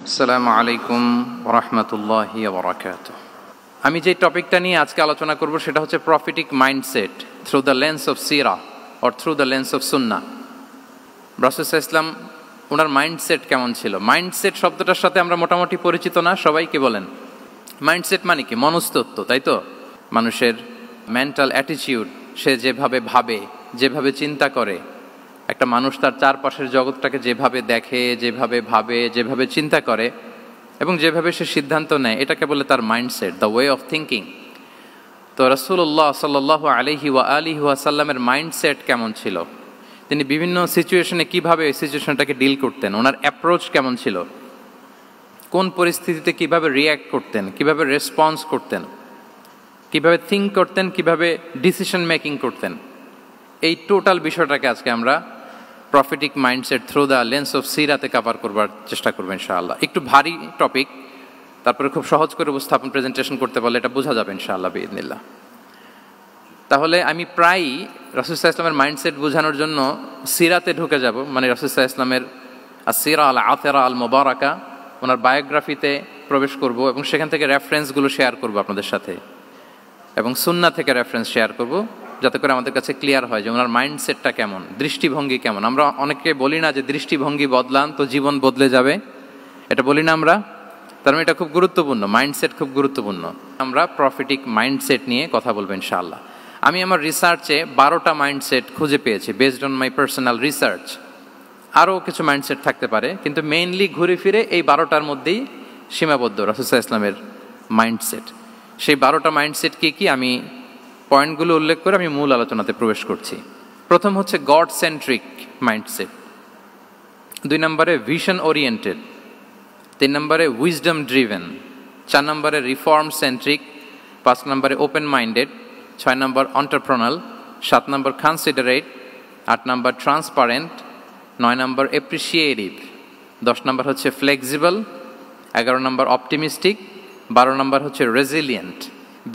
আসসালামু আলাইকুম ওয়া রাহমাতুল্লাহি ওয়া বারাকাতুহু। আমি যে টপিকটা নিয়ে আজকে আলোচনা করব সেটা হচ্ছে prophetic mindset through the lens of সিরা or through the lens of সুন্নাহ। রাসূল সাল্লাল্লাহু আলাইহি ওয়াসাল্লাম ওনার মাইন্ডসেট কেমন ছিল? মাইন্ডসেট শব্দটার সাথে আমরা মোটামুটি পরিচিত না, সবাই কি বলেন? মাইন্ডসেট মানে কি? মনস্তত্ত্ব, তাই তো? মানুষের মেন্টাল অ্যাটিটিউড, সে যেভাবে ভাবে, যেভাবে চিন্তা করে, একটা মানুষ তার চারপাশের জগৎটাকে যেভাবে দেখে, যেভাবে ভাবে, যেভাবে চিন্তা করে এবং যেভাবে সে সিদ্ধান্ত নেয়, এটাকে বলে তার mindset, the way of thinking. তো রাসূলুল্লাহ সাল্লাল্লাহু আলাইহি ওয়া আলিহি ওয়াসাল্লামের মাইন্ডসেট কেমন ছিল? তিনি বিভিন্ন সিচুয়েশনে কিভাবে এই সিচুয়েশনটাকে ডিল করতেন, ওনার অ্যাপ্রোচ কেমন ছিল, কোন পরিস্থিতিতে কিভাবে রিয়্যাক্ট করতেন, কিভাবে রেসপন্স করতেন, কিভাবে থিঙ্ক করতেন, কিভাবে ডিসিশন মেকিং করতেন, এই টোটাল বিষয়টাকে আজকে আমরা prophetic mindset through the lens of সিরাতে কভার করবার চেষ্টা করবো ইনশাআল্লাহ। একটু ভারী টপিক, তারপরে খুব সহজ করে উপস্থাপন প্রেজেন্টেশন করতে পারলে এটা বোঝা যাবে ইনশাআল্লাহ বিইذনিল্লাহ। তাহলে আমি প্রায়ই রাসূল সাল্লাল্লাহু আলাইহি ওয়াসাল্লামের মাইন্ডসেট বোঝানোর জন্য সিরাতে ঢুকে যাব, মানে রাসূল সাল্লাল্লাহু আলাইহি ওয়াসাল্লামের আসিরা আল আতিরা আল মুবারাকা, ওনার বায়োগ্রাফিতে প্রবেশ করব এবং সেখান থেকে রেফারেন্সগুলো শেয়ার করব আপনাদের সাথে, এবং সুন্নাহ থেকে রেফারেন্স শেয়ার করব, যাতে করে আমাদের কাছে ক্লিয়ার হয় যে ওনার মাইন্ডসেটটা কেমন, দৃষ্টিভঙ্গি কেমন। আমরা অনেকে বলি না যে দৃষ্টিভঙ্গি বদলান তো জীবন বদলে যাবে, এটা বলি না আমরা? তার মানে এটা খুব গুরুত্বপূর্ণ, মাইন্ডসেট খুব গুরুত্বপূর্ণ। আমরা প্রফিটিক মাইন্ডসেট নিয়ে কথা বলবো ইনশাআল্লাহ। আমি আমার রিসার্চে 12টা মাইন্ডসেট খুঁজে পেয়েছি, based on my personal research. আরও কিছু মাইন্ডসেট থাকতে পারে, কিন্তু মেইনলি ঘুরে ফিরে এই 12টার মধ্যেই সীমাবদ্ধ রাসূল সাল্লাল্লাহু আলাইহি ওয়াসাল্লামের মাইন্ডসেট। সেই 12টা মাইন্ডসেট কি কি, আমি পয়েন্টগুলো উল্লেখ করে আমি মূল আলোচনাতে প্রবেশ করছি। প্রথম হচ্ছে গড সেন্ট্রিক মাইন্ডসেট, 2 নম্বরে ভিশন ওরিয়েন্টেড, 3 নম্বরে উইজডম ড্রিভেন, 4 নম্বরে রিফর্ম সেন্ট্রিক, 5 নম্বরে ওপেন মাইন্ডেড, 6 নম্বর এন্টারপ্রেনাল, 7 নম্বর কনসিডারেট, 8 নম্বর ট্রান্সপারেন্ট, 9 নম্বর অ্যাপ্রিসিয়েটিভ, 10 নম্বর হচ্ছে ফ্লেক্সিবল, 11 নম্বর অপটিমিস্টিক, 12 নম্বর হচ্ছে resilient.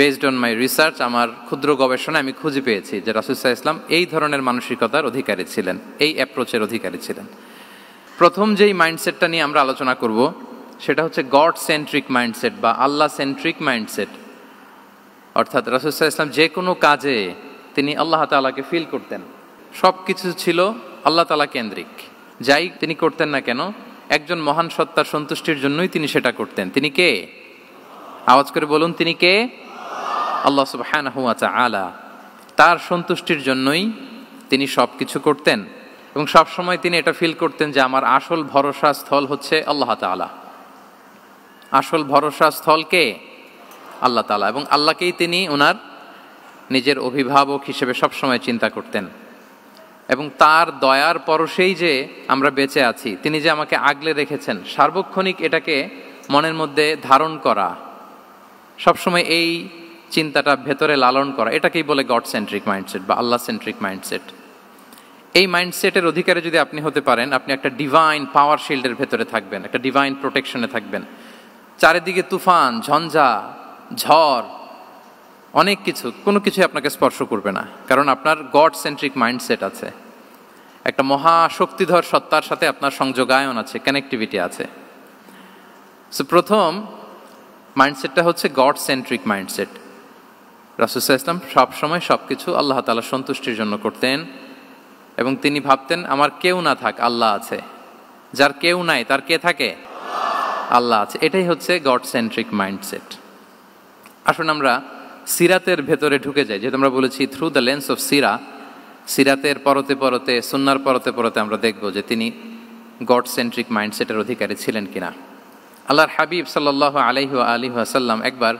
Based on my research, আমার ক্ষুদ্র গবেষণা আমি খুঁজে পেয়েছি যে রাসূল সাল্লাল্লাহু আলাইহি ওয়াসাল্লাম এই ধরনের মানসিকতার অধিকারী ছিলেন, এই অ্যাপ্রোচের অধিকারী ছিলেন। প্রথম যেই মাইন্ডসেটটা নিয়ে আমরা আলোচনা করব সেটা হচ্ছে গড সেন্ট্রিক মাইন্ডসেট বা আল্লাহ সেন্ট্রিক মাইন্ডসেট। অর্থাৎ রাসূল সাল্লাল্লাহু আলাইহি ওয়াসাল্লাম যে কোনো কাজে তিনি আল্লাহ তাআলাকে ফিল করতেন, সব কিছু ছিল আল্লাহ তাআলা কেন্দ্রিক। যাই তিনি করতেন না কেন, একজন মহান সত্তার সন্তুষ্টির জন্যই তিনি সেটা করতেন। তিনি কে? আওয়াজ করে বলুন, তিনি কে? আল্লাহ সুবহানাহু ওয়া তাআলা। তার সন্তুষ্টির জন্যই তিনি সব কিছু করতেন এবং সবসময় তিনি এটা ফিল করতেন যে আমার আসল ভরসা স্থল হচ্ছে আল্লাহ তাআলা। আসল ভরসা স্থল কে? আল্লাহ তাআলা। এবং আল্লাহকেই তিনি ওনার নিজের অভিভাবক হিসেবে সবসময় চিন্তা করতেন এবং তার দয়ার পরশেই যে আমরা বেঁচে আছি, তিনি যে আমাকে আগলে রেখেছেন, সার্বক্ষণিক এটাকে মনের মধ্যে ধারণ করা, সবসময় এই চিন্তাটা ভেতরে লালন করা, এটাকেই বলে গড সেন্ট্রিক মাইন্ডসেট বা আল্লাহ সেন্ট্রিক মাইন্ডসেট। এই মাইন্ডসেটের অধিকারী যদি আপনি হতে পারেন, আপনি একটা ডিভাইন পাওয়ার শিল্ডের ভেতরে থাকবেন, একটা ডিভাইন প্রোটেকশনে থাকবেন। চারিদিকে তুফান, ঝঞ্ঝা, ঝড়, অনেক কিছু, কোনো কিছুই আপনাকে স্পর্শ করবে না, কারণ আপনার গড সেন্ট্রিক মাইন্ডসেট আছে। একটা মহাশক্তিধর সত্তার সাথে আপনার সংযোগায়ন আছে, কানেক্টিভিটি আছে। সো প্রথম মাইন্ডসেটটা হচ্ছে গড সেন্ট্রিক মাইন্ডসেট। রাসূল সাল্লাল্লাহু আলাইহি ওয়াসাল্লাম সবসময় সব কিছু আল্লাহ তাআলার সন্তুষ্টির জন্য করতেন এবং তিনি ভাবতেন আমার কেউ না থাক, আল্লাহ আছে। যার কেউ নাই তার কে থাকে? আল্লাহ আছে। এটাই হচ্ছে গড সেন্ট্রিক মাইন্ডসেট। আসুন আমরা সিরাতের ভেতরে ঢুকে যাই, যেহেতু আমরা বলেছি থ্রু দ্য লেন্স অফ সিরা। সিরাতের পরতে পরতে, সুন্নাহর পরতে পরতে আমরা দেখব যে তিনি গড সেন্ট্রিক মাইন্ডসেটের অধিকারী ছিলেন কিনা। আল্লাহর হাবিব সাল্লাল্লাহু আলাইহি ওয়া আলিহি ওয়াসাল্লাম একবার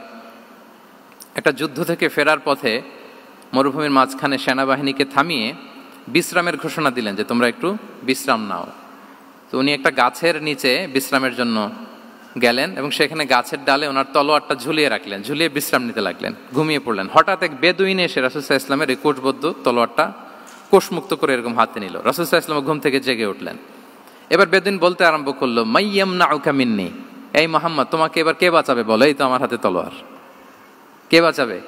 একটা যুদ্ধ থেকে ফেরার পথে মরুভূমির মাঝখানে সেনাবাহিনীকে থামিয়ে বিশ্রামের ঘোষণা দিলেন যে তোমরা একটু বিশ্রাম নাও। তো উনি একটা গাছের নিচে বিশ্রামের জন্য গেলেন এবং সেখানে গাছের ডালে ওনার তলোয়ারটা ঝুলিয়ে রাখলেন, ঝুলিয়ে বিশ্রাম নিতে লাগলেন, ঘুমিয়ে পড়লেন। হঠাৎ এক বেদুইন এসে রাসূল সাল্লাল্লাহু আলাইহি ওয়াসাল্লামের এই কোষবদ্ধ তলোয়ারটা কোষমুক্ত করে এরকম হাতে নিল। রাসূল সাল্লাল্লাহু আলাইহি ওয়াসাল্লাম ঘুম থেকে জেগে উঠলেন। এবার বেদুইন বলতে আরম্ভ করলো, মাইয়ামনাউকা মিন্নি, এই মুহাম্মদ তোমাকে এবার কে বাঁচাবে বলো, এই তো আমার হাতে তলোয়ার, কে বাঁচাবে?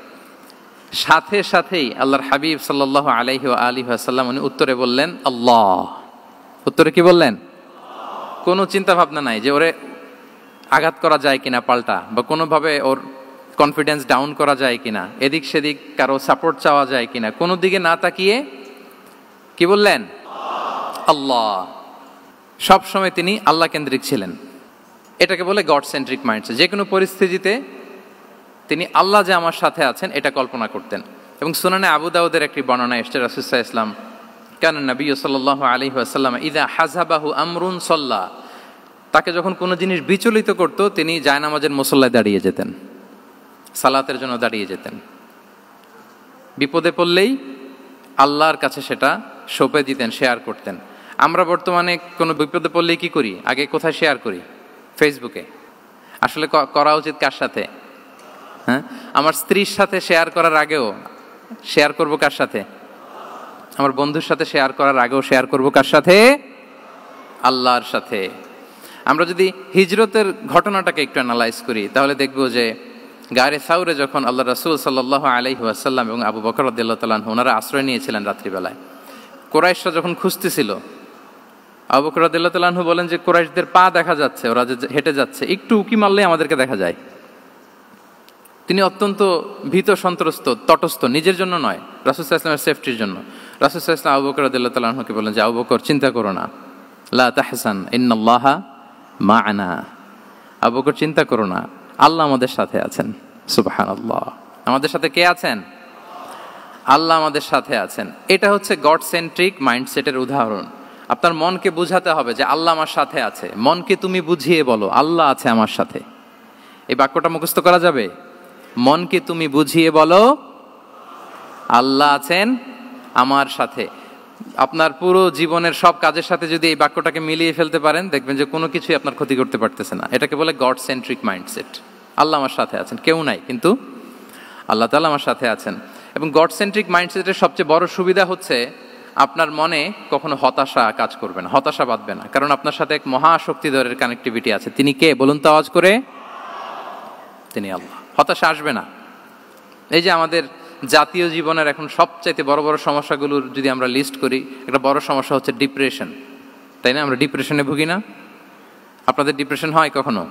সাথে সাথেই আল্লাহর হাবিব সাল্লাল্লাহু আলাইহি ওয়া আলিহি ওয়াসাল্লাম উনি উত্তরে বললেন আল্লাহ। উত্তরে কি বললেন? কোনো চিন্তা ভাবনা নাই যে ওরে আঘাত করা যায় কিনা পাল্টা, বা কোনোভাবে ওর কনফিডেন্স ডাউন করা যায় কিনা, এদিক সেদিক কারো সাপোর্ট চাওয়া যায় কিনা, কোনো দিকে না তাকিয়ে কি বললেন? আল্লাহ। সব সময় তিনি আল্লাহ কেন্দ্রিক ছিলেন। এটাকে বলে গড সেন্ট্রিক মাইন্ডসেট। যে কোনো পরিস্থিতিতে তিনি আল্লাহ যে আমার সাথে আছেন এটা কল্পনা করতেন। এবং সুনানে আবু দাউদের একটি বর্ণনা এসেছে, রাসূল সাল্লাল্লাহু আলাইহি ওয়াসাল্লাম কানা নবী সাল্লাল্লাহু আলাইহি ওয়াসাল্লাম ইযা হাযাবাহু আমরুন সাল্লা, তাকে যখন কোনো জিনিস বিচলিত করত তিনি জায়নামাজের মুসল্লায় দাঁড়িয়ে যেতেন, সালাতের জন্য দাঁড়িয়ে যেতেন। বিপদে পড়লেই আল্লাহর কাছে সেটা সঁপে দিতেন, শেয়ার করতেন। আমরা বর্তমানে কোনো বিপদে পড়লেই কি করি? আগে কোথায় শেয়ার করি? ফেসবুকে। আসলে করা উচিত কার সাথে? হ্যাঁ, আমার স্ত্রীর সাথে শেয়ার করার আগেও শেয়ার করব কার সাথে? আমার বন্ধুর সাথে শেয়ার করার আগেও শেয়ার করব কার সাথে? আল্লাহর সাথে। আমরা যদি হিজরতের ঘটনাটাকে একটু অ্যানালাইজ করি তাহলে দেখব যে গারে সাউরে যখন আল্লাহ রাসূল সাল্লাল্লাহু আলাইহি ওয়াসাল্লাম এবং আবু বকর রাদিয়াল্লাহু তাআলা আনহু ওনারা আশ্রয় নিয়েছিলেন রাত্রিবেলায়, কুরাইশরা যখন খুঁজতেছিল, আবু বকর রাদিয়াল্লাহু তাআলা আনহু বলেন যে কুরাইশদের পা দেখা যাচ্ছে, ওরা যে হেঁটে যাচ্ছে, একটু উকি মারলেই আমাদেরকে দেখা যায়। তিনি অত্যন্ত ভীত সন্ত্রস্ত, তটস্থ, নিজের জন্য নয়, রাসূল সাল্লাল্লাহু আলাইহি ওয়াসাল্লামের সেফটির জন্য। রাসূল সাল্লাল্লাহু আলাইহি ওয়াসাল্লাম আবু বকর রাদিয়াল্লাহু তাআলা আনহুকে বলেন যে আবু বকর চিন্তা করো না, লা তাহসান ইন্নাল্লাহা মা'ানা, আবু বকর চিন্তা করো না, আল্লাহ আমাদের সাথে আছেন। সুবহানাল্লাহ। আমাদের সাথে কে আছেন? আল্লাহ আমাদের সাথে আছেন। এটা হচ্ছে গড সেন্ট্রিক মাইন্ডসেটের উদাহরণ। আপনার মনকে বুঝাতে হবে যে আল্লাহ আমার সাথে আছে। মনকে তুমি বুঝিয়ে বলো আল্লাহ আছে আমার সাথে। এই বাক্যটা মুখস্থ করা যাবে? মনকে তুমি বুঝিয়ে বলো আল্লাহ আছেন আমার সাথে। আপনার পুরো জীবনের সব কাজের সাথে যদি এই বাক্যটাকে মিলিয়ে ফেলতে পারেন দেখবেন যে কোনো কিছুই আপনার ক্ষতি করতে পারতেছে না। এটাকে বলে গড সেন্ট্রিক মাইন্ডসেট। আল্লাহ আমার সাথে আছেন, কেউ নাই কিন্তু আল্লাহ তাআলা আমার সাথে আছেন। এবং গড সেন্ট্রিক মাইন্ডসেটের সবচেয়ে বড় সুবিধা হচ্ছে আপনার মনে কখনো হতাশা কাজ করবে না, হতাশা বাঁধবে না, কারণ আপনার সাথে এক মহাশক্তিধরের কানেক্টিভিটি আছে। তিনি কে বলুন তো আওয়াজ করে? তিনি আল্লাহ। হতাশা আসবে না। এই যে আমাদের জাতীয় জীবনের এখন সবচাইতে বড় বড় সমস্যাগুলোর যদি আমরা লিস্ট করি, একটা বড় সমস্যা হচ্ছে ডিপ্রেশন, তাই না? আমরা ডিপ্রেশনে ভুগি না? আপনাদের ডিপ্রেশন হয় কখনো?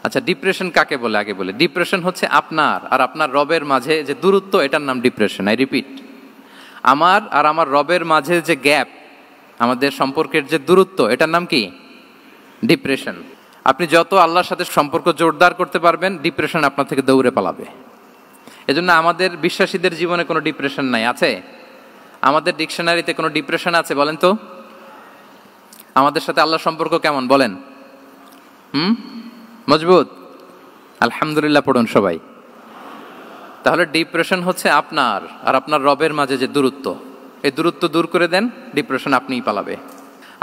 আচ্ছা, ডিপ্রেশন কাকে বলে আগে বলে। ডিপ্রেশন হচ্ছে আপনার আর আপনার রবের মাঝে যে দূরত্ব, এটার নাম ডিপ্রেশন। আই রিপিট, আমার আর আমার রবের মাঝে যে গ্যাপ, আমাদের সম্পর্কের যে দূরত্ব, এটার নাম কি? ডিপ্রেশন। আপনি যত আল্লাহর সাথে সম্পর্ক জোরদার করতে পারবেন, ডিপ্রেশন আপনার থেকে দৌড়ে পালাবে। এজন্য আমাদের বিশ্বাসীদের জীবনে কোনো ডিপ্রেশন নাই। আছে? আমাদের ডিকশনারিতে কোনো ডিপ্রেশন আছে বলেন তো? আমাদের সাথে আল্লাহর সম্পর্ক কেমন বলেন? মজবুত? আলহামদুলিল্লাহ পড়ুন সবাই। তাহলে ডিপ্রেশন হচ্ছে আপনার আর আপনার রবের মাঝে যে দূরত্ব, এই দূরত্ব দূর করে দেন, ডিপ্রেশন আপনিই পালাবে।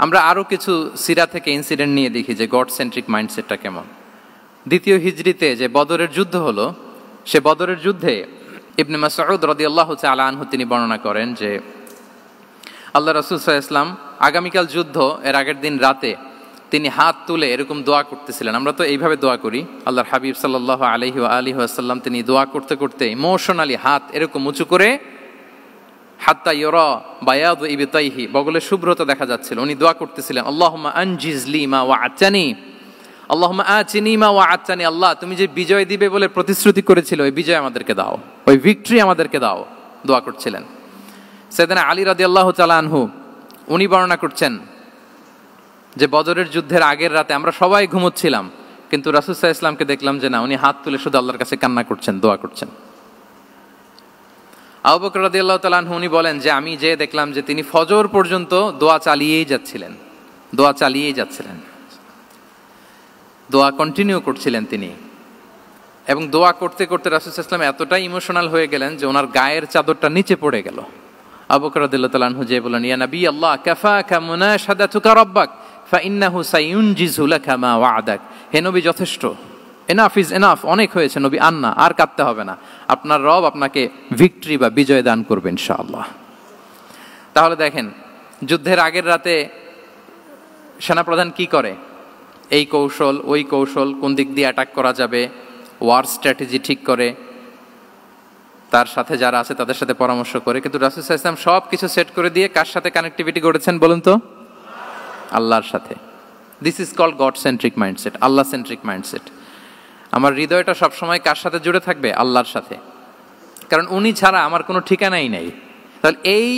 আমরা আরও কিছু সিরা থেকে ইনসিডেন্ট নিয়ে দেখি যে গড সেন্ট্রিক মাইন্ডসেটটা কেমন। দ্বিতীয় হিজরিতে যে বদরের যুদ্ধ হলো, সে বদরের যুদ্ধে ইবনে মাসউদ রাদিয়াল্লাহু তাআলা আনহু তিনি বর্ণনা করেন যে আল্লাহ রাসূল সাল্লাল্লাহু আলাইহি ওয়াসাল্লাম আগামীকাল যুদ্ধ, এর আগের দিন রাতে তিনি হাত তুলে এরকম দোয়া করতেছিলেন। আমরা তো এইভাবে দোয়া করি, আল্লাহর হাবিব সাল্লাল্লাহু আলাইহি ওয়া আলিহি ওয়াসাল্লাম তিনি দোয়া করতে করতে ইমোশনালি হাত এরকম উঁচু করে, হাত্তা ইউরা বায়াদু ইবতাইহি, বগলের শুভ্রতা দেখা যাচ্ছিল, উনি দোয়া করতেছিলেন আল্লাহুম্মা আনজিজলি মা ওয়া'আতানি, আল্লাহুম্মা আতিনি মা ওয়া'আতানি, আল্লাহ তুমি যে বিজয় দিবে বলে প্রতিশ্রুতি করেছিল ওই বিজয় আমাদেরকে দাও, ওই ভিক্টরি আমাদেরকে দাও, দোয়া করছিলেন। সাইয়েদনা আলী রাদিয়াল্লাহু তাআলা আনহু উনি বর্ণনা করছেন যে বদরের যুদ্ধের আগের রাতে আমরা সবাই ঘুমোচ্ছিলাম, কিন্তু রাসূল সাল্লাল্লাহু আলাইহি ওয়াসাল্লামকে দেখলাম যে না, উনি হাত তুলে শুধু আল্লাহর কাছে কান্না করছেন, দোয়া করছেন। আবু বকর রাদিয়াল্লাহু তাআলা আনহু উনি বলেন যে আমি যে দেখলাম যে তিনি ফজর পর্যন্ত দোয়া চালিয়েই যাচ্ছিলেন, দোয়া চালিয়েই যাচ্ছিলেন, দোয়া কন্টিনিউ করছিলেন তিনি। এবং দোয়া করতে করতে রাসূল সাল্লাল্লাহু আলাইহি ওয়াসাল্লাম এতটাই ইমোশনাল হয়ে গেলেন যে ওনার গায়ের চাদরটা নিচে পড়ে গেল। আবু বকর রাদিয়াল্লাহু তাআলা আনহু যে বলেন ইয়া নবী আল্লাহ কাফাকা মুনাশাদাতুকা রাব্বাক ফাইন্নাহু সায়ুনজিজু লাকা মা ওয়া'দাক, হে নবী যথেষ্ট, এনাফ ইজ এনাফ, অনেক হয়েছে নবী, আন্না, আর কাঁদতে হবে না, আপনার রব আপনাকে ভিক্টরি বা বিজয় দান করবে ইনশাআল্লাহ। তাহলে দেখেন, যুদ্ধের আগের রাতে সেনাপ্রধান কি করে? এই কৌশল ওই কৌশল, কোন দিক দিয়ে অ্যাটাক করা যাবে, ওয়ার স্ট্র্যাটেজি ঠিক করে, তার সাথে যারা আছে তাদের সাথে পরামর্শ করে। কিন্তু রাসূল সাল্লাল্লাহু আলাইহি ওয়াসাল্লাম সব কিছু সেট করে দিয়ে কার সাথে কানেক্টিভিটি গড়েছেন বলুন তো? আল্লাহর সাথে। This is called God centric mindset, আল্লাহ সেন্ট্রিক মাইন্ডসেট। আমার হৃদয়টা সবসময় কার সাথে জুড়ে থাকবে? আল্লাহর সাথে, কারণ উনি ছাড়া আমার কোনো ঠিকানাই নাই। তাহলে এই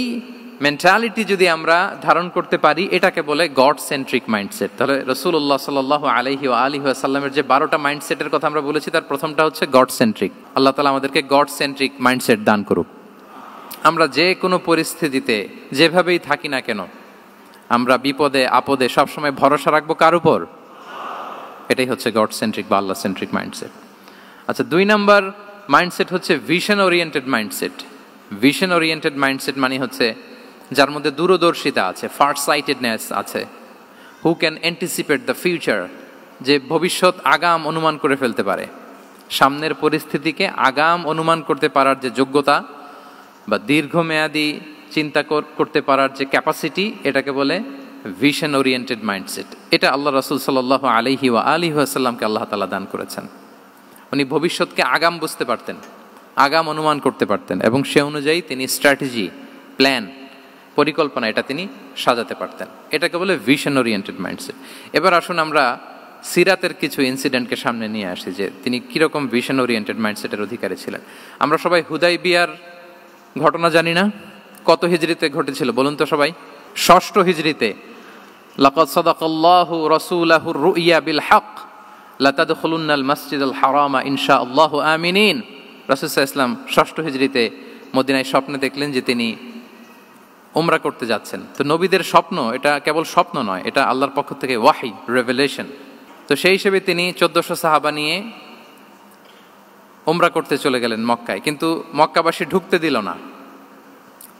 মেন্টালিটি যদি আমরা ধারণ করতে পারি, এটাকে বলে গড সেন্ট্রিক মাইন্ডসেট। তাহলে রাসূলুল্লাহ সাল্লাল্লাহু আলাইহি ওয়া আলিহি ওয়াসাল্লামের যে 12টা মাইন্ডসেটের কথা আমরা বলেছি, তার প্রথমটা হচ্ছে গড সেন্ট্রিক। আল্লাহ তাআলা আমাদেরকে গড সেন্ট্রিক মাইন্ডসেট দান করুক। আমরা যে কোনো পরিস্থিতিতে যেভাবেই থাকি না কেন, আমরা বিপদে আপদে সবসময় ভরসা রাখবো কার উপর? এটাই হচ্ছে গড সেন্ট্রিক বা আল্লাহ সেন্ট্রিক মাইন্ডসেট। আচ্ছা, 2 নাম্বার মাইন্ডসেট হচ্ছে vision oriented mindset. Vision oriented mindset মানে হচ্ছে যার মধ্যে দূরদর্শিতা আছে, ফার সাইটেডনেস আছে, who can anticipate the future, যে ভবিষ্যৎ আগাম অনুমান করে ফেলতে পারে, সামনের পরিস্থিতিকে আগাম অনুমান করতে পারার যে যোগ্যতা বা দীর্ঘমেয়াদী চিন্তা করতে পারার যে ক্যাপাসিটি, এটাকে বলে ভিশন ওরিয়েন্টেড মাইন্ডসেট। এটা আল্লাহ রাসূল সাল্লাল্লাহু আলাইহি ওয়া আলিহি ওয়াসাল্লামকে আল্লাহ তাআলা দান করেছেন। উনি ভবিষ্যৎকে আগাম বুঝতে পারতেন, আগাম অনুমান করতে পারতেন, এবং সে অনুযায়ী তিনি স্ট্র্যাটেজি, প্ল্যান, পরিকল্পনা এটা তিনি সাজাতে পারতেন। এটাকে বলে ভিশন ওরিয়েন্টেড মাইন্ডসেট। এবার আসুন আমরা সিরাতের কিছু ইনসিডেন্টকে সামনে নিয়ে আসি যে তিনি কীরকম ভিশন ওরিয়েন্টেড মাইন্ডসেটের অধিকারী ছিলেন। আমরা সবাই হুদাইবিয়ার ঘটনা জানি না? কত হিজরিতে ঘটেছিল বলুন তো সবাই? 6ষ্ঠ হিজরিতে। লাকাদ সাদাকাল্লাহু রাসূলাহুর রুইয়া বিল হক লাতাদখুলুন্নাল মাসজিদাল হারামা ইনশাআল্লাহু আমিনিন। রাসূল সাল্লাল্লাহু আলাইহি ওয়াসাল্লাম 6ষ্ঠ হিজরিতে মদিনায় স্বপ্নে দেখলেন যে তিনি উমরা করতে যাচ্ছেন। তো নবীদের স্বপ্ন এটা কেবল স্বপ্ন নয়, এটা আল্লাহর পক্ষ থেকে ওয়াহি, রেভেলেশন। তো সেই হিসেবে তিনি 1400 সাহাবা নিয়ে উমরা করতে চলে গেলেন মক্কায়, কিন্তু মক্কাবাসী ঢুকতে দিল না,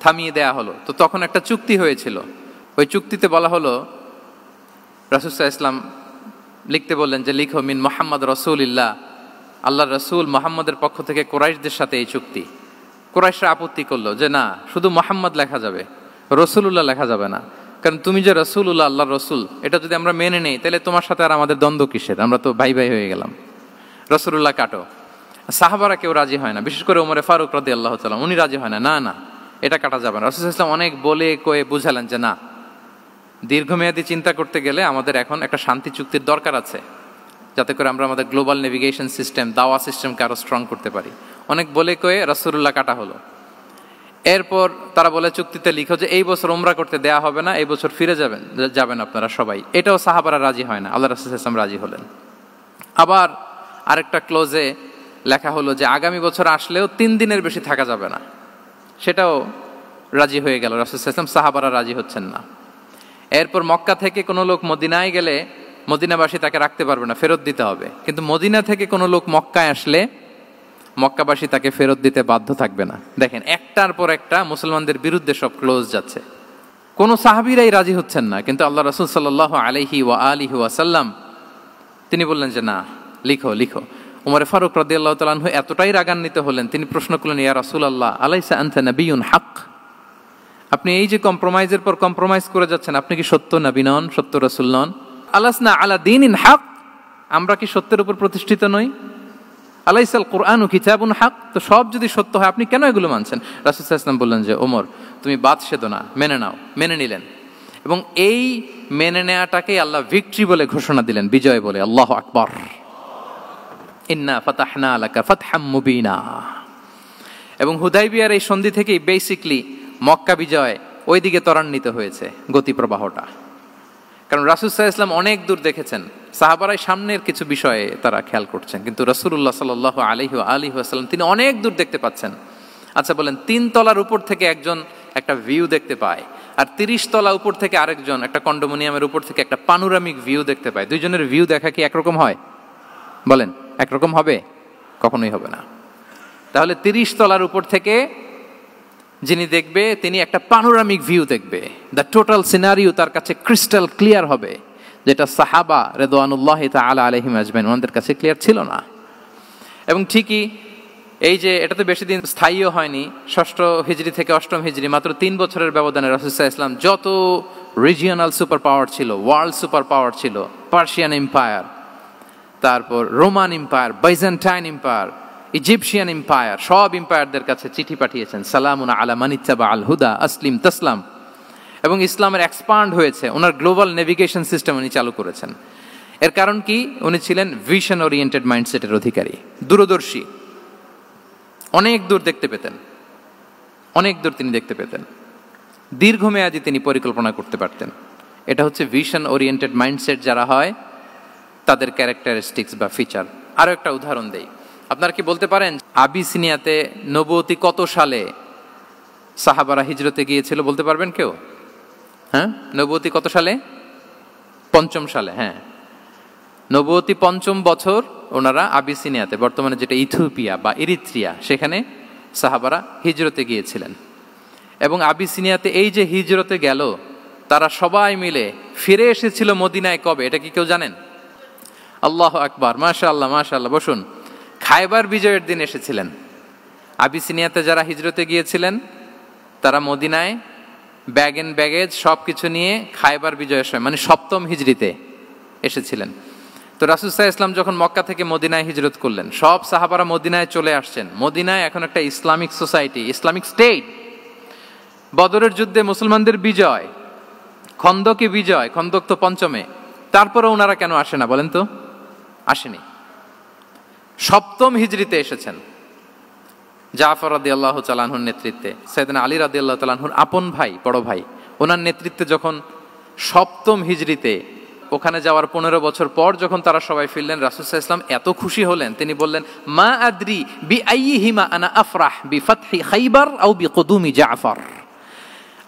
থামিয়ে দেয়া হলো। তো তখন একটা চুক্তি হয়েছিল, ওই চুক্তিতে বলা হলো, রাসূল সাল্লাল্লাহু আলাইহি ওয়াসাল্লাম লিখতে বললেন যে লিখো মিন মুহাম্মদ রাসূলুল্লাহ, আল্লাহর রাসূল মুহাম্মদের পক্ষ থেকে কুরাইশদের সাথে এই চুক্তি। কুরাইশরা আপত্তি করলো যে না, শুধু মুহাম্মদ লেখা যাবে, রাসূলুল্লাহ লেখা যাবে না, কারণ তুমি যে রাসূলুল্লাহ, আল্লাহর রাসূল, এটা যদি আমরা মেনে নেই তাহলে তোমার সাথে আর আমাদের দ্বন্দ্ব কিসের, আমরা তো ভাই ভাই হয়ে গেলাম, রাসূলুল্লাহ কাটো। সাহাবারা কেউ রাজি হয় না, বিশেষ করে ওমরে ফারুক রাদিয়াল্লাহু তাআলা, উনি রাজি হয় না, না না এটা কাটা যাবে না। রাসূল সাল্লাল্লাহু আলাইহি ওয়াসাল্লাম অনেক বলে কয়ে বুঝালেন যে না, দীর্ঘমেয়াদী চিন্তা করতে গেলে আমাদের এখন একটা শান্তি চুক্তির দরকার আছে, যাতে করে আমরা আমাদের গ্লোবাল নেভিগেশন সিস্টেম, দাওয়া সিস্টেমকে আরো স্ট্রং করতে পারি। অনেক বলে কয়ে রাসূলুল্লাহ কাটা হলো। এরপর তারা বলে চুক্তিতে লিখো যে এই বছর উমরা করতে দেয়া হবে না, এই বছর ফিরে যাবেন আপনারা সবাই। এটাও সাহাবারা রাজি হয় না, আল্লাহ রাসূল সাল্লাল্লাহু আলাইহি ওয়াসাল্লাম রাজি হলেন। আবার আরেকটা ক্লোজে লেখা হলো যে আগামী বছর আসলেও 3 দিনের বেশি থাকা যাবে না, সেটাও রাজি হয়ে গেল রাসূল সাল্লাল্লাহু আলাইহি ওয়াসাল্লাম। সাহাবারা রাজি হচ্ছেন না। এরপর মক্কা থেকে কোনো লোক মদিনায় গেলে মদিনাবাসী তাকে রাখতে পারবে না, ফেরত দিতে হবে। কিন্তু মদিনা থেকে কোনো লোক মক্কায় আসলে মক্কাবাসী তাকে ফেরত দিতে বাধ্য থাকবে না। দেখেন, একটার পর একটা মুসলমানদের বিরুদ্ধে সব ক্লোজ যাচ্ছে, কোনো সাহাবীরাই রাজি হচ্ছেন না। কিন্তু আল্লাহ রাসূল সাল্লাল্লাহু আলাইহি ওয়া আলিহি ওয়াসাল্লাম তিনি বললেন যে না, লিখো লিখো। উমর ফারুক রাদিয়াল্লাহু তাআলা আনহু এতটাই রাগান্বিত হলেন, তিনি প্রশ্ন করলেন, ইয়া রাসূলুল্লাহ, আলাইসা আনতা নাবিয়্যুন হক, আপনি এই যে কম্প্রোমাইজের পর কম্প্রোমাইজ করে যাচ্ছেন, আপনি কি সত্য নবী নন, সত্য রাসূল নন? আলাসনা আলা দীনিন হক, আমরা কি সত্যের উপর প্রতিষ্ঠিত নই? আলাইসাল কুরআনু কিতাবুন হক, তো সব যদি সত্য হয় আপনি কেন এগুলো মানছেন? রাসূল সাল্লাল্লাহু আলাইহি ওয়াসাল্লাম বললেন যে ওমর, তুমি বাদ সেদো না, মেনে নাও। মেনে নিলেন, এবং এই মেনে নেওয়াটাকে আল্লাহ ভিক্টরি বলে ঘোষণা দিলেন, বিজয় বলে। আল্লাহু আকবার। ইন্না ফাতাহনা লাকা ফাতহাম মুবিনা। এবং হুদাইবিয়ার এই সন্ধি থেকেই বেসিকলি মক্কা বিজয় ওইদিকে ত্বরান্বিত হয়েছে গতি প্রবাহটা। কারণ রাসূল সাল্লাল্লাহু আলাইহি ওয়াসাল্লাম অনেক দূর দেখেছেন, সাহাবারাই সামনের কিছু বিষয়ে তারা খেয়াল করছেন, কিন্তু রাসূলুল্লাহ সাল্লাল্লাহু আলাইহি ওয়াসাল্লাম তিনি অনেক দূর দেখতে পাচ্ছেন। আচ্ছা বলেন, 3 তলার উপর থেকে একজন একটা ভিউ দেখতে পায়, আর 30 তলা উপর থেকে আরেকজন একটা কন্ডোমিনিয়ামের উপর থেকে একটা পানোরামিক ভিউ দেখতে পায়, দুইজনের ভিউ দেখা কি একরকম হয়? বলেন, একরকম হবে? কখনোই হবে না। তাহলে 30 তলার উপর থেকে যিনি দেখবে তিনি একটা পানোরামিক ভিউ দেখবে, দ্য টোটাল সিনারিও তার কাছে ক্রিস্টাল ক্লিয়ার হবে, যেটা সাহাবা রিদওয়ানুল্লাহি তাআলা আলাইহিম আজমাইন ওনাদের কাছে ক্লিয়ার ছিল না। এবং ঠিকই এই যে এটা তো বেশি দিন স্থায়ীও হয়নি, 6ষ্ঠ হিজরি থেকে 8ম হিজরি, মাত্র 3 বছরের ব্যবধানে রাসূল সাল্লাল্লাহু আলাইহি ওয়াসাল্লাম যত রিজিওনাল সুপার পাওয়ার ছিল, ওয়ার্ল্ড সুপার পাওয়ার ছিল, পার্সিয়ান এম্পায়ার, তারপর Roman empire, Byzantine empire, Egyptian empire, সব এম্পায়ারদের কাছে চিঠি পাঠিয়েছেন, সালামুন আলা মান ইত্তাবা আল হুদা আসলিম তাসলাম। এবং ইসলামের এক্সপান্ড হয়েছে, ওনার গ্লোবাল নেভিগেশন সিস্টেম উনি চালু করেছেন। এর কারণ কি? উনি ছিলেন ভিশন ওরিয়েন্টেড মাইন্ডসেটের অধিকারী, দূরদর্শী, অনেক দূর দেখতে পেতেন, অনেক দূর তিনি দেখতে পেতেন, দীর্ঘমেয়াদী তিনি পরিকল্পনা করতে পারতেন। এটা হচ্ছে ভিশন ওরিয়েন্টেড মাইন্ডসেট যারা হয় তাদের ক্যারেক্টারিস্টিক্স বা ফিচার। আরও একটা উদাহরণ দেই, আপনারা কি বলতে পারেন আবিসিনিয়াতে নবুয়তি কত সালে সাহাবারা হিজরতে গিয়েছিল? বলতে পারবেন কেউ? হ্যাঁ, নবুয়তি কত সালে? 5ম সালে। হ্যাঁ, নবুয়তি 5ম বছর ওনারা আবিসিনিয়াতে, বর্তমানে যেটা ইথিওপিয়া বা ইরিত্রিয়া, সেখানে সাহাবারা হিজরতে গিয়েছিলেন। এবং আবিসিনিয়াতে এই যে হিজরতে গেল, তারা সবাই মিলে ফিরে এসেছিল মদিনায় কবে? এটা কি কেউ জানেন? আল্লাহ আকবার, মাশাআল্লাহ মাশাআল্লাহ। বসুন। খায়বার বিজয়ের দিন এসেছিলেন। আবিসিনিয়াতে যারা হিজরতে গিয়েছিলেন তারা মদিনায় ব্যাগ এন্ড ব্যাগেজ সব কিছু নিয়ে খায়বার বিজয়ের সময়, মানে 7ম হিজরিতে এসেছিলেন। তো রাসূল সাল্লাল্লাহু আলাইহি ওয়াসাল্লাম যখন মক্কা থেকে মদিনায় হিজরত করলেন, সব সাহাবারা মদিনায় চলে আসছেন। মদিনায় এখন একটা ইসলামিক সোসাইটি, ইসলামিক স্টেট। বদরের যুদ্ধে মুসলমানদের বিজয়, খন্দকে বিজয়, খন্দক তো 5মে। তারপরে ওনারা কেন আসে না বলেন তো? আসেনি। 7ম হিজরিতে এসেছেন। জাফর রাদিয়াল্লাহু তাআলা আনহুর নেতৃত্বে, সাইয়েদনা আলী রাদিয়াল্লাহু তাআলা আনহুর আপন ভাই, বড় ভাই, ওনার নেতৃত্বে যখন 7ম হিজরিতে ওখানে যাওয়ার 15 বছর পর যখন তারা সবাই ফিরলেন, রাসূল সাল্লাল্লাহু আলাইহি ওয়াসাল্লাম এত খুশি হলেন, তিনি বললেন, মা আদরি বিআইয়িহিমা আনা আফরাহ বিফাতহি খাইবার আও বিকুদুমি জাফর।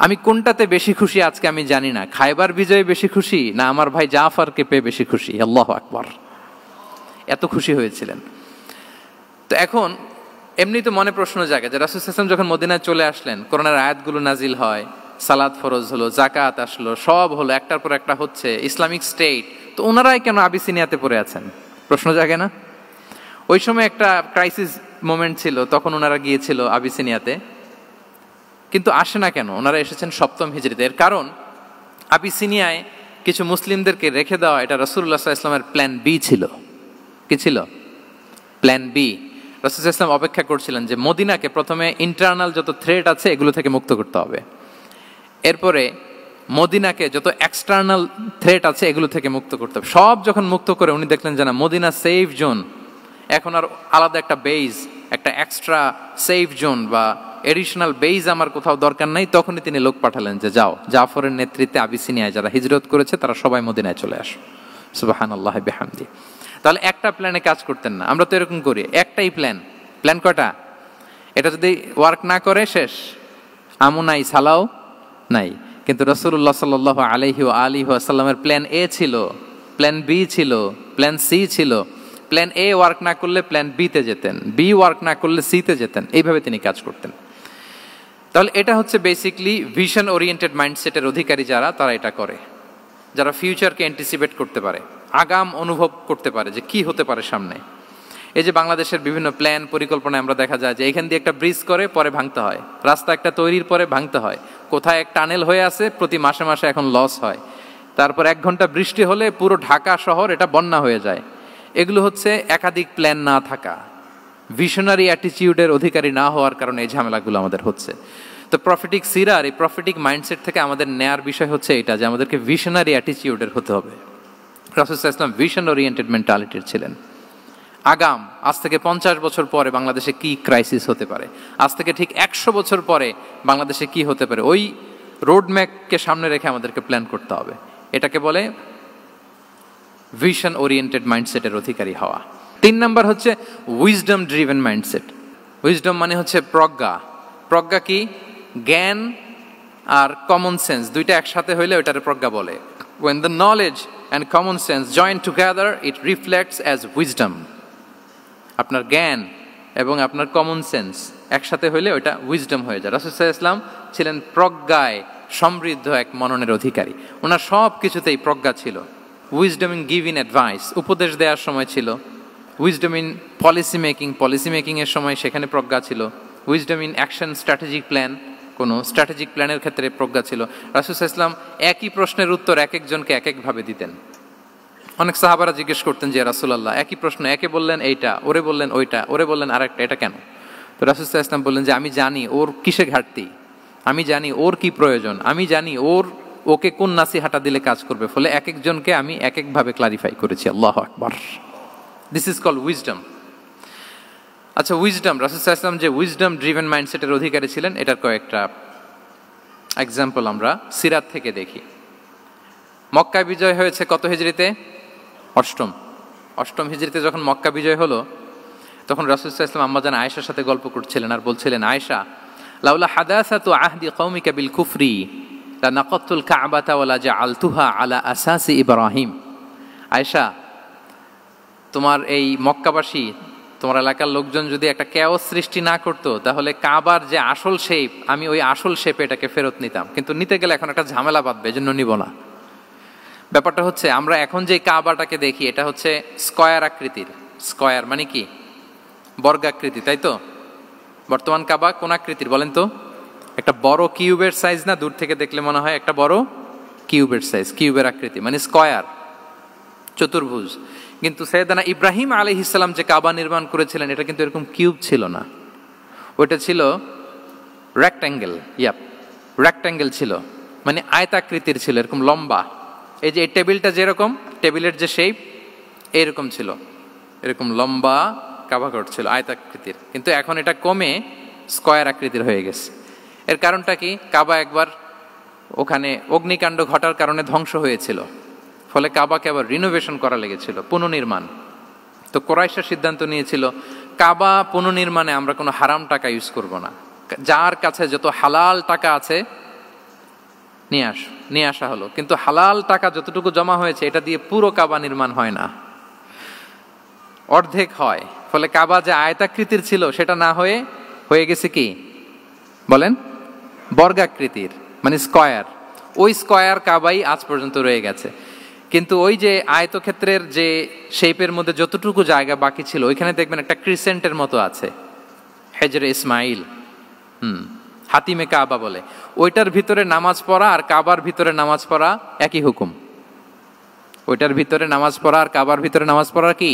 আমি কোনটাতে বেশি খুশি আজকে আমি জানি না, খায়বার বিজয়ে বেশি খুশি না আমার ভাই জাফরকে পেয়ে বেশি খুশি। আল্লাহু আকবার, এত খুশি হয়েছিলেন। তো এখন এমনি তো মনে প্রশ্ন জাগে যে রাসূল সাল্লাল্লাহু আলাইহি ওয়াসাল্লাম যখন মদিনায় চলে আসলেন, কোরআনের আয়াতগুলো নাজিল হয়, সালাত ফরজ হলো, জাকাত আসলো, সব হলো, একটার পর একটা হচ্ছে, ইসলামিক স্টেট, তো ওনারাই কেন আবিসিনিয়াতে পড়ে আছেন? প্রশ্ন জাগে না? ওই সময় একটা ক্রাইসিস মোমেন্ট ছিল, তখন ওনারা গিয়েছিল আবিসিনিয়াতে, কিন্তু আসে না কেন? ওনারা এসেছেন 7ম হিজরিতে। এর কারণ আবিসিনিয়ায় কিছু মুসলিমদেরকে রেখে দেওয়া, এটা রাসূলুল্লাহ সাল্লাল্লাহু আলাইহি ওয়াসাল্লামের প্ল্যান বি ছিল। কি ছিল? Plan B. রাসূল সাল্লাল্লাহু আলাইহি ওয়াসাল্লাম অপেক্ষা করছিলেন যে মদিনাকে প্রথমে ইন্টারনাল যত থ্রেট আছে এগুলো থেকে মুক্ত করতে হবে, এরপরে মদিনাকে যত এক্সটার্নাল থ্রেট আছে এগুলো থেকে মুক্ত করতে হবে। সব যখন মুক্ত করে উনি দেখলেন যে না, মদিনা সেফ জোন, এখন আর আলাদা একটা বেজ, একটা এক্সট্রা সেফ জোন বা এডিশনাল বেজ আমার কোথাও দরকার নাই। তখনই তিনি লোক পাঠালেন যে যাও, জাফরের নেতৃত্বে আবিসিনিয়ায় যারা হিজরত করেছে তারা সবাই মদিনায় চলে আসো। সুবহানাল্লাহ বিহামদি। তাহলে একটা প্ল্যানে কাজ করতেন না। আমরা তো এরকম করি, একটাই প্ল্যান। প্ল্যান কটা? এটা যদি ওয়ার্ক না করে শেষ, আমু নাই সালাও নাই। কিন্তু রাসূলুল্লাহ সাল্লাল্লাহু আলাইহি ওয়া সাল্লামের প্ল্যান এ ছিল, প্ল্যান বি ছিল, প্ল্যান সি ছিল। প্ল্যান এ ওয়ার্ক না করলে প্ল্যান বিতে যেতেন, বি ওয়ার্ক না করলে সিতে যেতেন, এইভাবে তিনি কাজ করতেন। তাহলে এটা হচ্ছে বেসিকলি ভিশন ওরিয়েন্টেড মাইন্ডসেটের অধিকারী যারা, তারা এটা করে, যারা ফিউচারকে অ্যান্টিসিপেট করতে পারে, আগাম অনুভব করতে পারে যে কি হতে পারে সামনে। এই যে বাংলাদেশের বিভিন্ন প্ল্যান পরিকল্পনায় আমরা দেখা যায় যে এখান দিয়ে একটা ব্রিজ করে পরে ভাঙতে হয়, রাস্তা একটা তৈরির পরে ভাঙতে হয়, কোথায় এক টানেল হয়ে আছে প্রতি মাসে মাসে এখন লস হয়, তারপর 1 ঘন্টা বৃষ্টি হলে পুরো ঢাকা শহর এটা বন্যা হয়ে যায়। এগুলো হচ্ছে একাধিক প্ল্যান না থাকা, ভিশনারি অ্যাটিটিউডের অধিকারী না হওয়ার কারণে এই ঝামেলাগুলো আমাদের হচ্ছে। তো প্রফেটিক সিরার এই প্রফেটিক মাইন্ডসেট থেকে আমাদের নেয়ার বিষয় হচ্ছে এটা, যে আমাদেরকে ভিশনারি অ্যাটিটিউডের হতে হবে। রাসূল সাল্লাল্লাহু আলাইহি ওয়াসাল্লাম ভিশন ওরিয়েন্টেড মেন্টালিটির ছিলেন। আগাম, আজ থেকে 50 বছর পরে বাংলাদেশে কি ক্রাইসিস হতে পারে, আজ থেকে ঠিক 100 বছর পরে বাংলাদেশে কি হতে পারে, ওই রোড ম্যাপকে সামনে রেখে আমাদেরকে প্ল্যান করতে হবে। এটাকে বলে ভিশন ওরিয়েন্টেড মাইন্ডসেটের অধিকারী হওয়া। 3 নাম্বার হচ্ছে উইজডম ড্রিভেন মাইন্ডসেট। উইজডম মানে হচ্ছে প্রজ্ঞা। প্রজ্ঞা কি? জ্ঞান আর কমন সেন্স দুইটা একসাথে হইলে ওইটারে প্রজ্ঞা বলে। When the knowledge and common sense join together, it reflects as wisdom. আপনার জ্ঞান এবং আপনার কমন সেন্স একসাথে হইলে ওইটা উইজডম হয়ে যায়। রাসূল সাল্লাল্লাহু আলাইহি ওয়াসাল্লাম ছিলেন প্রজ্ঞায় সমৃদ্ধ এক মননের অধিকারী। ওনার সব কিছুতেই প্রজ্ঞা ছিল। উইজডম ইন গিভিং অ্যাডভাইস, উপদেশ দেওয়ার সময় ছিল। উইজডম ইন পলিসি মেকিং এর সময় সেখানে প্রজ্ঞা ছিল। Wisdom in action strategic plan, কোনো স্ট্র্যাটেজিক প্ল্যানের ক্ষেত্রে প্রজ্ঞা ছিল। রাসূল সাল্লাল্লাহু আলাইহি ওয়াসাল্লাম একই প্রশ্নের উত্তর এক একজনকে এক একভাবে দিতেন। অনেক সাহাবারা জিজ্ঞেস করতেন যে রাসূলুল্লাহ একই প্রশ্ন, একে বললেন এইটা, ওরে বললেন ওইটা, ওরে বললেন আরেকটা, এটা কেন? তো রাসূল সাল্লাল্লাহু আলাইহি ওয়াসাল্লাম বললেন যে আমি জানি ওর কিসে ঘাটতি, আমি জানি ওর কি প্রয়োজন, আমি জানি ওকে কোন নাসিহাটা দিলে কাজ করবে, ফলে এক একজনকে আমি এক একভাবে ক্লারিফাই করেছি। আল্লাহু আকবার। This is called wisdom. আচ্ছা, উইজডম, রাসূল সাল্লাল্লাহু আলাইহি ওয়াসাল্লাম যে উইজডম ড্রিভেন মাইন্ডসেটের অধিকারী ছিলেন, এটার কয়েকটা এক্সাম্পল আমরা সিরাত থেকে দেখি। মক্কা বিজয় হয়েছে কত হিজরিতে? অষ্টম হিজরিতে যখন মক্কা বিজয় হলো, তখন রাসূল সাল্লাল্লাহু আলাইহি ওয়াসাল্লাম আম্মাজান আয়েশার সাথে গল্প করছিলেন আর বলছিলেন, আয়েশা, লাউলা হাদাসাতু আহদি কওমিকা বিল কুফরি লা নাকাতুল কাবাতা ওয়া লা জাআলতুহা আলা আসাসি ইব্রাহিম। আয়েশা, তোমার এই মক্কাবাসী, তোমার এলাকার লোকজন যদি একটা ক্যাওস সৃষ্টি না করতো, তাহলে কাবার যে আসল শেপ, আমি ওই আসল শেপে এটাকে ফেরত নিতাম, কিন্তু নিতে গেলে এখন একটা ঝামেলা বাঁধবে, এজন্য নিব না। ব্যাপারটা হচ্ছে, আমরা এখন যে কাবাটাকে দেখি এটা হচ্ছে স্কয়ার আকৃতির। স্কয়ার মানে কি? বর্গাকৃতি, তাই তো? বর্তমান কাবা কোন আকৃতির বলেন তো? একটা বড় কিউবের সাইজ না? দূর থেকে দেখলে মনে হয় একটা বড় কিউবের সাইজ, কিউবের আকৃতি মানে স্কয়ার, চতুর্ভুজ। কিন্তু সাইয়েদনা ইব্রাহিম আলাইহিস সালাম যে কাবা নির্মাণ করেছিলেন, এটা কিন্তু এরকম কিউব ছিল না, ওইটা ছিল রেক্ট্যাঙ্গেল। রেক্ট্যাঙ্গেল ছিল, মানে আয়তাকৃতির ছিল, এরকম লম্বা। এই যে এই টেবিলটা যেরকম, টেবিলের যে শেপ এরকম ছিল, এরকম লম্বা কাবা ঘর ছিল আয়তাকৃতির। কিন্তু এখন এটা কমে স্কয়ার আকৃতির হয়ে গেছে। এর কারণটা কি? কাবা একবার ওখানে অগ্নিকাণ্ড ঘটার কারণে ধ্বংস হয়েছিল, ফলে কাবাকে আবার রিনোভেশন করা লেগেছিল, পুনর্নির্মাণ। তো কুরাইশরা সিদ্ধান্ত নিয়েছিল, কাবা পুনর্নির্মাণে আমরা কোনো হারাম টাকা ইউজ করব না, যার কাছে যত হালাল টাকা আছে নিয়ে আসা হলো। কিন্তু হালাল টাকা যতটুকু জমা হয়েছে, এটা দিয়ে পুরো কাবা নির্মাণ হয় না, অর্ধেক হয়। ফলে কাবা যে আয়তাকৃতির ছিল সেটা না হয়ে গেছে কি বলেন? বর্গাকৃতির, মানে স্কয়ার। ওই স্কয়ার কাবাই আজ পর্যন্ত রয়ে গেছে। কিন্তু ওই যে আয়তক্ষেত্রের যে শেপের মধ্যে যতটুকু জায়গা বাকি ছিল, ওইখানে দেখবেন একটা ক্রিসেন্টের মতো আছে, হেজরে ইসমাইল, হাতিমে কাবা বলে। ওইটার ভিতরে নামাজ পড়া আর কাবার ভিতরে নামাজ পড়া একই হুকুম। ওইটার ভিতরে নামাজ পড়া আর কাবার ভিতরে নামাজ পড়া কি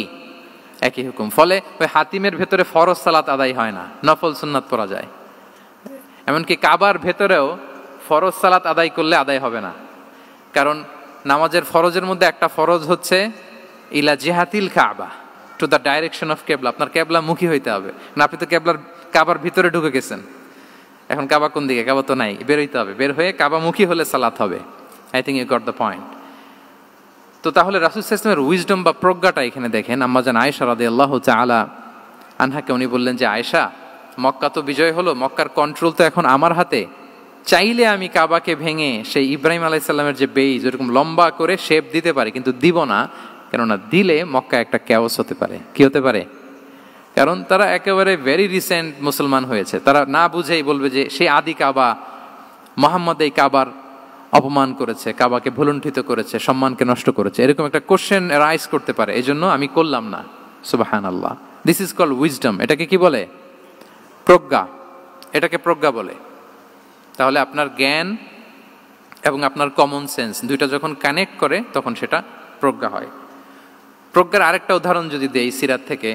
একই হুকুম। ফলে ওই হাতিমের ভেতরে ফরজ সালাত আদায় হয় না, নফল সুন্নাত পড়া যায়। এমনকি কাবার ভেতরেও ফরজ সালাত আদায় করলে আদায় হবে না, কারণ নামাজের ফরজের মধ্যে একটা ফরজ হচ্ছে ইলা জিহাতিল কাবা, টু দ্য ডাইরেকশন অফ কেবলা। আপনার কেবলা মুখী হইতে হবে না। আপনি তো কাবার ভিতরে ঢুকে গেছেন, এখন কাবা কোন দিকে? কাবা তো নাই, বের হইতে হবে। বের হয়ে কাবা মুখী হলে সালাত হবে। I think you got the point. তো তাহলে রাসূল সাল্লাল্লাহু আলাইহি ওয়াসাল্লামের উইজডম বা প্রজ্ঞাটা এখানে দেখেন। আম্মাজান আয়েশা রাদিয়াল্লাহু তাআলা আনহাকে উনি বললেন যে, আয়েশা, মক্কা তো বিজয় হলো, মক্কার কন্ট্রোল তো এখন আমার হাতে। চাইলে আমি কাবাকে ভেঙে সেই ইব্রাহিম আলাইহিস সালামের যে বেইজ, ওরকম লম্বা করে শেপ দিতে পারি, কিন্তু দিব না। কেননা দিলে মক্কা একটা ক্যাওস হতে পারে। কি হতে পারে? কারণ তারা একেবারে ভেরি রিসেন্ট মুসলমান হয়েছে, তারা না বুঝেই বলবে যে সেই আদি কাবা, মুহাম্মদ এই কাবার অপমান করেছে, কাবাকে ভুলুণ্ঠিত করেছে, সম্মানকে নষ্ট করেছে, এরকম একটা কোশ্চেন রাইজ করতে পারে। এই জন্য আমি করলাম না। সুবহানাল্লাহ। This is called wisdom. এটাকে কি বলে? প্রজ্ঞা। এটাকে প্রজ্ঞা বলে। তাহলে আপনার জ্ঞান এবং আপনার কমন সেন্স দুইটা যখন কানেক্ট করে, তখন সেটা প্রজ্ঞা হয়। প্রজ্ঞার আরেকটা উদাহরণ যদি দেই সিরাত থেকে,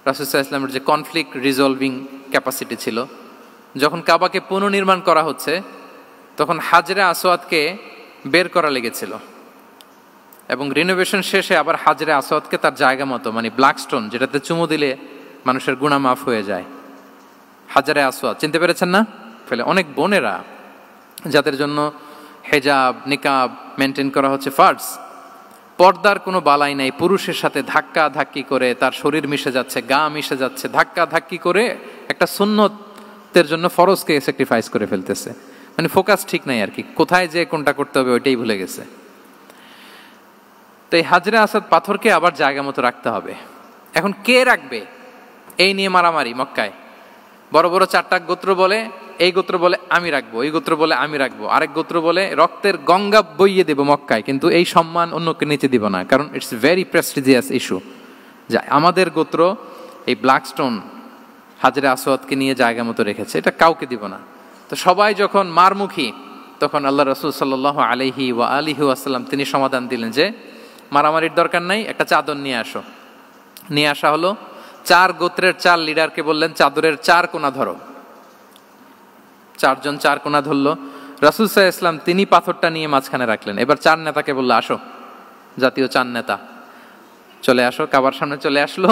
রাসূল সাল্লাল্লাহু আলাইহি ওয়াসাল্লামের যে কনফ্লিক্ট রিজলভিং ক্যাপাসিটি ছিল, যখন কাবাকে পুনর্নির্মাণ করা হচ্ছে, তখন হাজরে আসওয়াদকে বের করা লেগেছিল, এবং রিনোভেশন শেষে আবার হাজরে আসওয়াদকে তার জায়গা মতো, মানে ব্ল্যাক স্টোন, যেটাতে চুমু দিলে মানুষের গুনাহ মাফ হয়ে যায়, হাজরে আসওয়াদ, চিনতে পেরেছেন না? ফলে অনেক বোনেরা যাদের জন্য হেজাব নিকাব মেনটেন করা হচ্ছে ফার্জ, পর্দার কোনো বালাই নাই, পুরুষের সাথে ধাক্কা ধাক্কি করে তার শরীর মিশে যাচ্ছে, গা মিশে যাচ্ছে, ধাক্কা ধাক্কি করে একটা সুন্নতের জন্য ফরজকে স্যাক্রিফাইস করে ফেলতেছে। মানে ফোকাস ঠিক নাই আর কি, কোথায় যে কোনটা করতে হবে ওইটাই ভুলে গেছে। তো এই হাজরে আসওয়াদ পাথরকে আবার জায়গা মতো রাখতে হবে। এখন কে রাখবে, এই নিয়ে মারামারি মক্কায়। বড় বড় চারটা গোত্র বলে, এই গোত্র বলে আমি রাখবো, এই গোত্র বলে আমি রাখবো, আরেক গোত্র বলে রক্তের গঙ্গা বইয়ে দেবো মক্কায়, কিন্তু এই সম্মান অন্যকে নিচে দিব না, কারণ ইটস ভেরি প্রেস্টিজিয়াস ইস্যু। যা আমাদের গোত্র এই ব্ল্যাক স্টোন হাজরে আসওয়াদকে নিয়ে জায়গা মতো রেখেছে, এটা কাউকে দিব না। তো সবাই যখন মারমুখী, তখন আল্লাহ রাসূল সাল্লাল্লাহু আলাইহি ওয়া আলিহি ওয়াসাল্লাম তিনি সমাধান দিলেন যে মারামারির দরকার নাই, একটা চাদর নিয়ে আসো। নিয়ে আসা হলো। 4 গোত্রের 4 লিডারকে বললেন চাদরের 4 কোনা ধরো। চারজন চার কোনা ধরলো, রাসূল সাল্লাল্লাহু আলাইহি ওয়াসাল্লাম তিনি পাথরটা নিয়ে মাঝখানে রাখলেন। এবার চার নেতাকে বললো, আসো, জাতীয় চার নেতা চলে আসো, কাবার সামনে চলে আসলো।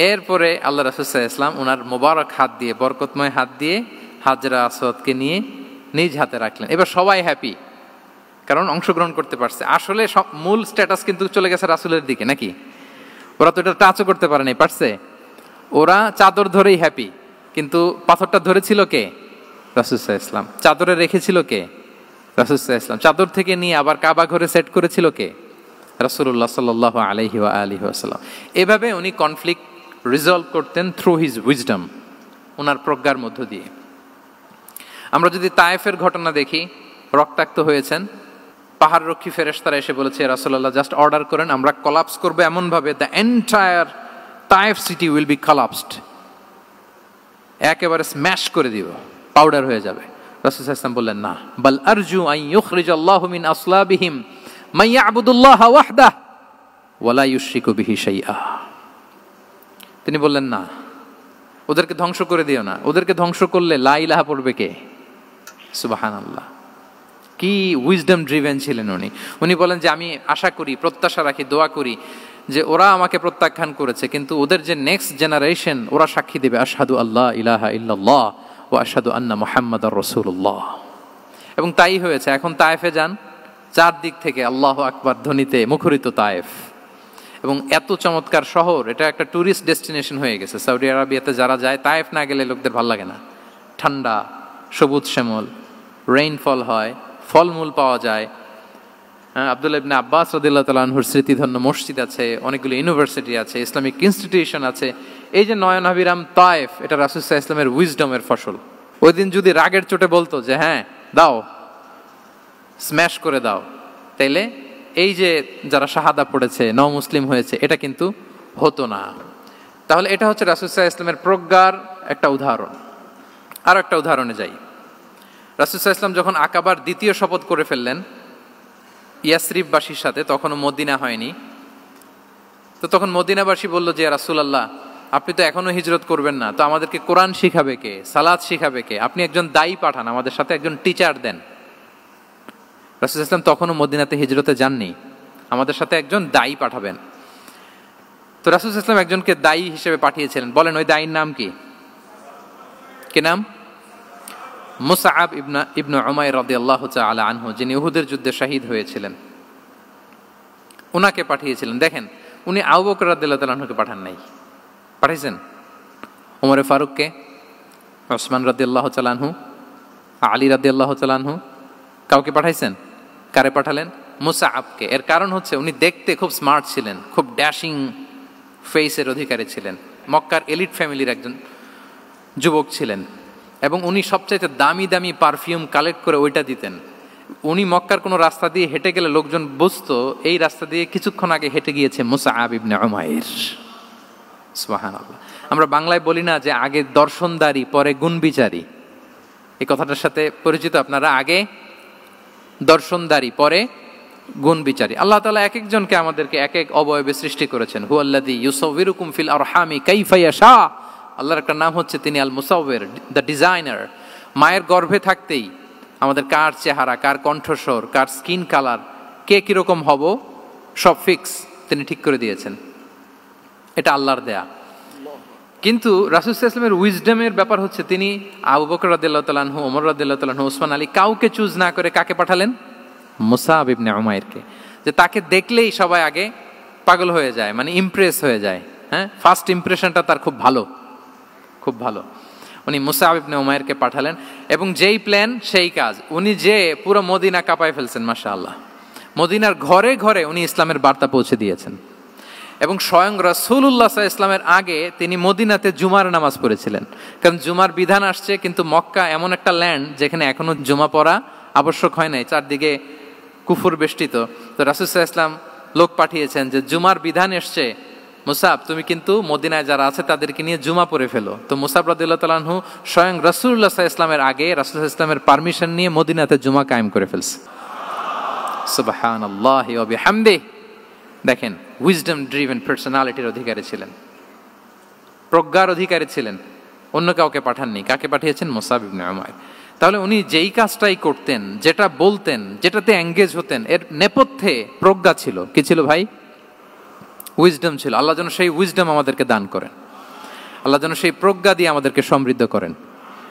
এরপরে আল্লাহ রাসূল সাল্লাল্লাহু আলাইহি ওয়াসাল্লাম ওনার মোবারক হাত দিয়ে, বরকতময় হাত দিয়ে হাজরা আসওয়াদকে নিয়ে নিজ হাতে রাখলেন। এবার সবাই হ্যাপি, কারণ অংশগ্রহণ করতে পারছে। আসলে মূল স্ট্যাটাস কিন্তু চলে গেছে রাসূলের দিকে, নাকি? ওরা তো এটা টাচও করতে পারে নাই, পারছে? ওরা চাদর ধরেই হ্যাপি, কিন্তু পাথরটা ধরেছিল কে? রাসূল সাল্লাল্লাহু আলাইহি ওয়াসাল্লাম। চাদরে রেখেছিল কে? রাসূল সাল্লাল্লাহু আলাইহি ওয়াসাল্লাম। চাদর থেকে নিয়ে আবার কাবা ঘরে সেট করেছিল কে? রাসূলুল্লাহ সাল্লাল্লাহু আলাইহি ওয়া আলিহি ওয়াসাল্লাম। এভাবে উনি কনফ্লিক্ট রিজলভ করতেন থ্রু হিজ উইজডম, ওনার প্রজ্ঞার মধ্য দিয়ে। আমরা যদি তায়েফের ঘটনা দেখি, রক্তাক্ত হয়েছেন, পাহাড়রক্ষী ফেরেশতারা এসে বলেছে, রাসূলুল্লাহ জাস্ট অর্ডার করেন, আমরা কলাপস করবো এমনভাবে the entire Taif city will be collapsed, একেবারে স্ম্যাশ করে দিব, পাউডার হয়ে যাবে। রাসূল সাল্লাল্লাহু আলাইহি ওয়াসাল্লাম বললেন, না, বাল আরজু আন ইউখরিজাল্লাহু মিন আসলাবিহিম মান ইয়াবুদুল্লাহ ওয়াহদাহ ওয়া লা ইউশরিকু বিহি শাইআ। তিনি বললেন, না, ওদেরকে ধ্বংস করে দিও না, ওদেরকে ধ্বংস করলে লা ইলাহা পড়বে কে? সুবহানাল্লাহ। কি উইজডম ড্রিভেন ছিলেন উনি। উনি বলেন যে আমি আশা করি, প্রত্যাশা রাখি, দোয়া করি যে ওরা আমাকে প্রত্যাখ্যান করেছে, কিন্তু ওদের যে নেক্সট জেনারেশন, ওরা সাক্ষী দেবে আশহাদু আল্লাহ ইলাহা ইল্লাল্লাহ ওয়া আশহাদু আন্না মুহাম্মাদার রাসূলুল্লাহ। এবং তাই হয়েছে। এখন তায়েফে যান, চারদিক থেকে আল্লাহু আকবার ধ্বনিতে মুখরিত তায়েফ, এবং এত চমৎকার শহর, এটা একটা ট্যুরিস্ট ডেস্টিনেশন হয়ে গেছে। সৌদি আরবিয়াতে যারা যায়, তায়েফ না গেলে লোকদের ভালো লাগে না। ঠান্ডা, সবুজ শ্যামল, রেইনফল হয়, ফলমূল পাওয়া যায়। আব্দুল্লাহ ইবনে আব্বাস রাদিয়াল্লাহু তাআলা আনহুর স্মৃতিধন্য মসজিদ আছে, অনেকগুলো ইউনিভার্সিটি আছে, ইসলামিক ইনস্টিটিউশন আছে। এই যে নয়নাভিরাম তায়েফ, এটা রাসূল সাল্লাল্লাহু আলাইহি ওয়াসাল্লামের উইজডমের ফসল। ওই দিন যদি রাগের চোটে বলতো যে হ্যাঁ দাও, স্ম্যাশ করে দাও, তাইলে এই যে যারা শাহাদা পড়েছে, নও মুসলিম হয়েছে, এটা কিন্তু হতো না। তাহলে এটা হচ্ছে রাসূল সাল্লাল্লাহু আলাইহি ওয়াসাল্লামের প্রজ্ঞার একটা উদাহরণ। আর একটা উদাহরণে যাই। রাসূল সাল্লাল্লাহু আলাইহি ওয়াসাল্লাম যখন আকাবার দ্বিতীয় শপথ করে ফেললেন ইয়াসরিববাসীর সাথে, তখনও মদিনা হয়নি, তো তখন মদিনাবাসী বলল যে রাসূলুল্লাহ, আপনি তো এখনো হিজরত করবেন না, তো আমাদেরকে কোরআন শিখাবে কে, সালাত শিখাবে কে? আপনি একজন দায়ী পাঠান, আমাদের সাথে একজন টিচার দেন। রাসূল সাল্লাল্লাহু আলাইহি ওয়াসাল্লাম তখনও মদিনাতে হিজরতে যাননি, আমাদের সাথে একজন দায়ী পাঠাবেন। তো রাসূল সাল্লাল্লাহু আলাইহি ওয়াসাল্লাম একজনকে দায়ী হিসেবে পাঠিয়েছিলেন। বলেন ওই দায়ীর নাম কি? কি নাম? মুসআব ইবনে উমাইর রাদিয়াল্লাহু তাআলা আনহু, যিনি উহুদের যুদ্ধে শহীদ হয়েছিলেন, উনাকে পাঠিয়েছিলেন। দেখেন, উনি আবু বকর রাদিয়াল্লাহু তাআলা আনহুকে পাঠান নাই, পাঠিয়েছেন ওমর ফারুককে, ওসমান রাদিয়াল্লাহু তাআলা আনহু, আলী রাদিয়াল্লাহু তাআলা আনহু, কাউকে পাঠাইছেন? কারে পাঠালেন? মুসআবকে। এর কারণ হচ্ছে উনি দেখতে খুব স্মার্ট ছিলেন, খুব ড্যাশিং ফেসের অধিকারী ছিলেন, মক্কার এলিট ফ্যামিলির একজন যুবক ছিলেন, এবং উনি সবচাইতে দামি দামি পারফিউম কালেক্ট করে ওইটা দিতেন। উনি মক্কার কোনো রাস্তা দিয়ে হেঁটে গেলে লোকজন বুঝতো এই রাস্তা দিয়ে কিছুক্ষণ আগে হেঁটে গিয়েছে মুসআব ইবনে উমাইর। সুবহানাল্লাহ। আমরা বাংলায় বলি না যে আগে দর্শনদারি পরে গুণবিচারী, এই কথাটার সাথে পরিচিত আপনারা? আগে দর্শনদারি পরে গুণবিচারী। আল্লাহ তাআলা এক একজনকে আমাদেরকে এক এক অবয়বে সৃষ্টি করেছেন। হুয়াল্লাযী ইউসাউবিরুকুম ফিল আরহামি কাইফা ইয়াশা। আল্লাহর একটা নাম হচ্ছে তিনি আল মুসাউবির, দ্য ডিজাইনার। মায়ের গর্ভে থাকতেই আমাদের কার চেহারা, কার কণ্ঠস্বর, কার স্কিন কালার, কে কিরকম হব, সব ফিক্স তিনি ঠিক করে দিয়েছেন। এটা আল্লাহর দেয়া। কিন্তু রাসূল সাল্লাল্লাহু আলাইহি ওয়াসাল্লামের উইজডমের ব্যাপার হচ্ছে তিনি আবু বকর রাদিয়াল্লাহু তাআলা আনহু, ওমর রাদিয়াল্লাহু তাআলা আনহু, ওসমান আলী, কাউকে চুজ না করে কাকে পাঠালেন? মুসআব ইবনে উমাইরকে। যে তাকে দেখলেই সবাই আগে পাগল হয়ে যায়, মানে ইমপ্রেস হয়ে যায়। হ্যাঁ, ফার্স্ট ইমপ্রেশনটা তার খুব ভালো, খুব ভালো। উনি মুসআব ইবনে উমাইরকে পাঠালেন, এবং যেই প্ল্যান সেই কাজ। উনি যে পুরো মদিনা কাঁপায় ফেলছেন, মাশাআল্লাহ। মদিনার ঘরে ঘরে উনি ইসলামের বার্তা পৌঁছে দিয়েছেন, এবং স্বয়ং রাসূলুল্লাহ সাল্লাল্লাহু আলাইহি ওয়াসাল্লামের আগে তিনি মদিনাতে জুমার নামাজ পড়েছিলেন। কারণ জুমার বিধান আসছে, কিন্তু মক্কা এমন একটা ল্যান্ড যেখানে এখনো জুমা পড়া আবশ্যক হয় নাই, চারদিকে কুফর বেষ্টিত। তো রাসূল সাল্লাল্লাহু আলাইহি ওয়াসাল্লাম লোক পাঠিয়েছেন যে জুমার বিধান এসছে, মুসাব তুমি কিন্তু মদিনায় যারা আছে তাদেরকে নিয়ে জুমা পড়ে ফেলো। তো মুসাব রাদিয়াল্লাহু তাআলা আনহু স্বয়ং রাসূলুল্লাহ সাল্লাল্লাহু আলাইহি ওয়াসাল্লামের আগে রাসূল সাল্লাল্লাহু আলাইহি ওয়াসাল্লামের পারমিশন নিয়ে মদিনাতে জুমা কায়েম করে ফেলছে। সুবহানাল্লাহি ওয়া বিহামদিহি। দেখেন, উইজডম ড্রিভেন পার্সোনালিটির অধিকারী ছিলেন, প্রজ্ঞার অধিকারী ছিলেন, অন্য কাউকে পাঠাননি। কাকে পাঠিয়েছেন? মুসআব ইবনে উমাইর। তাহলে উনি যেই কাজটাই করতেন, যেটা বলতেন, যেটাতে এঙ্গেজ হতেন, এর নেপথ্যে প্রজ্ঞা ছিল। কি ছিল ভাই? উইজডম ছিল। আল্লাহ যেন সেই উইজডম আমাদেরকে দান করেন, আল্লাহ যেন সেই প্রজ্ঞা দিয়ে আমাদেরকে সমৃদ্ধ করেন।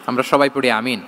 আমরা সবাই পড়ি আমিন।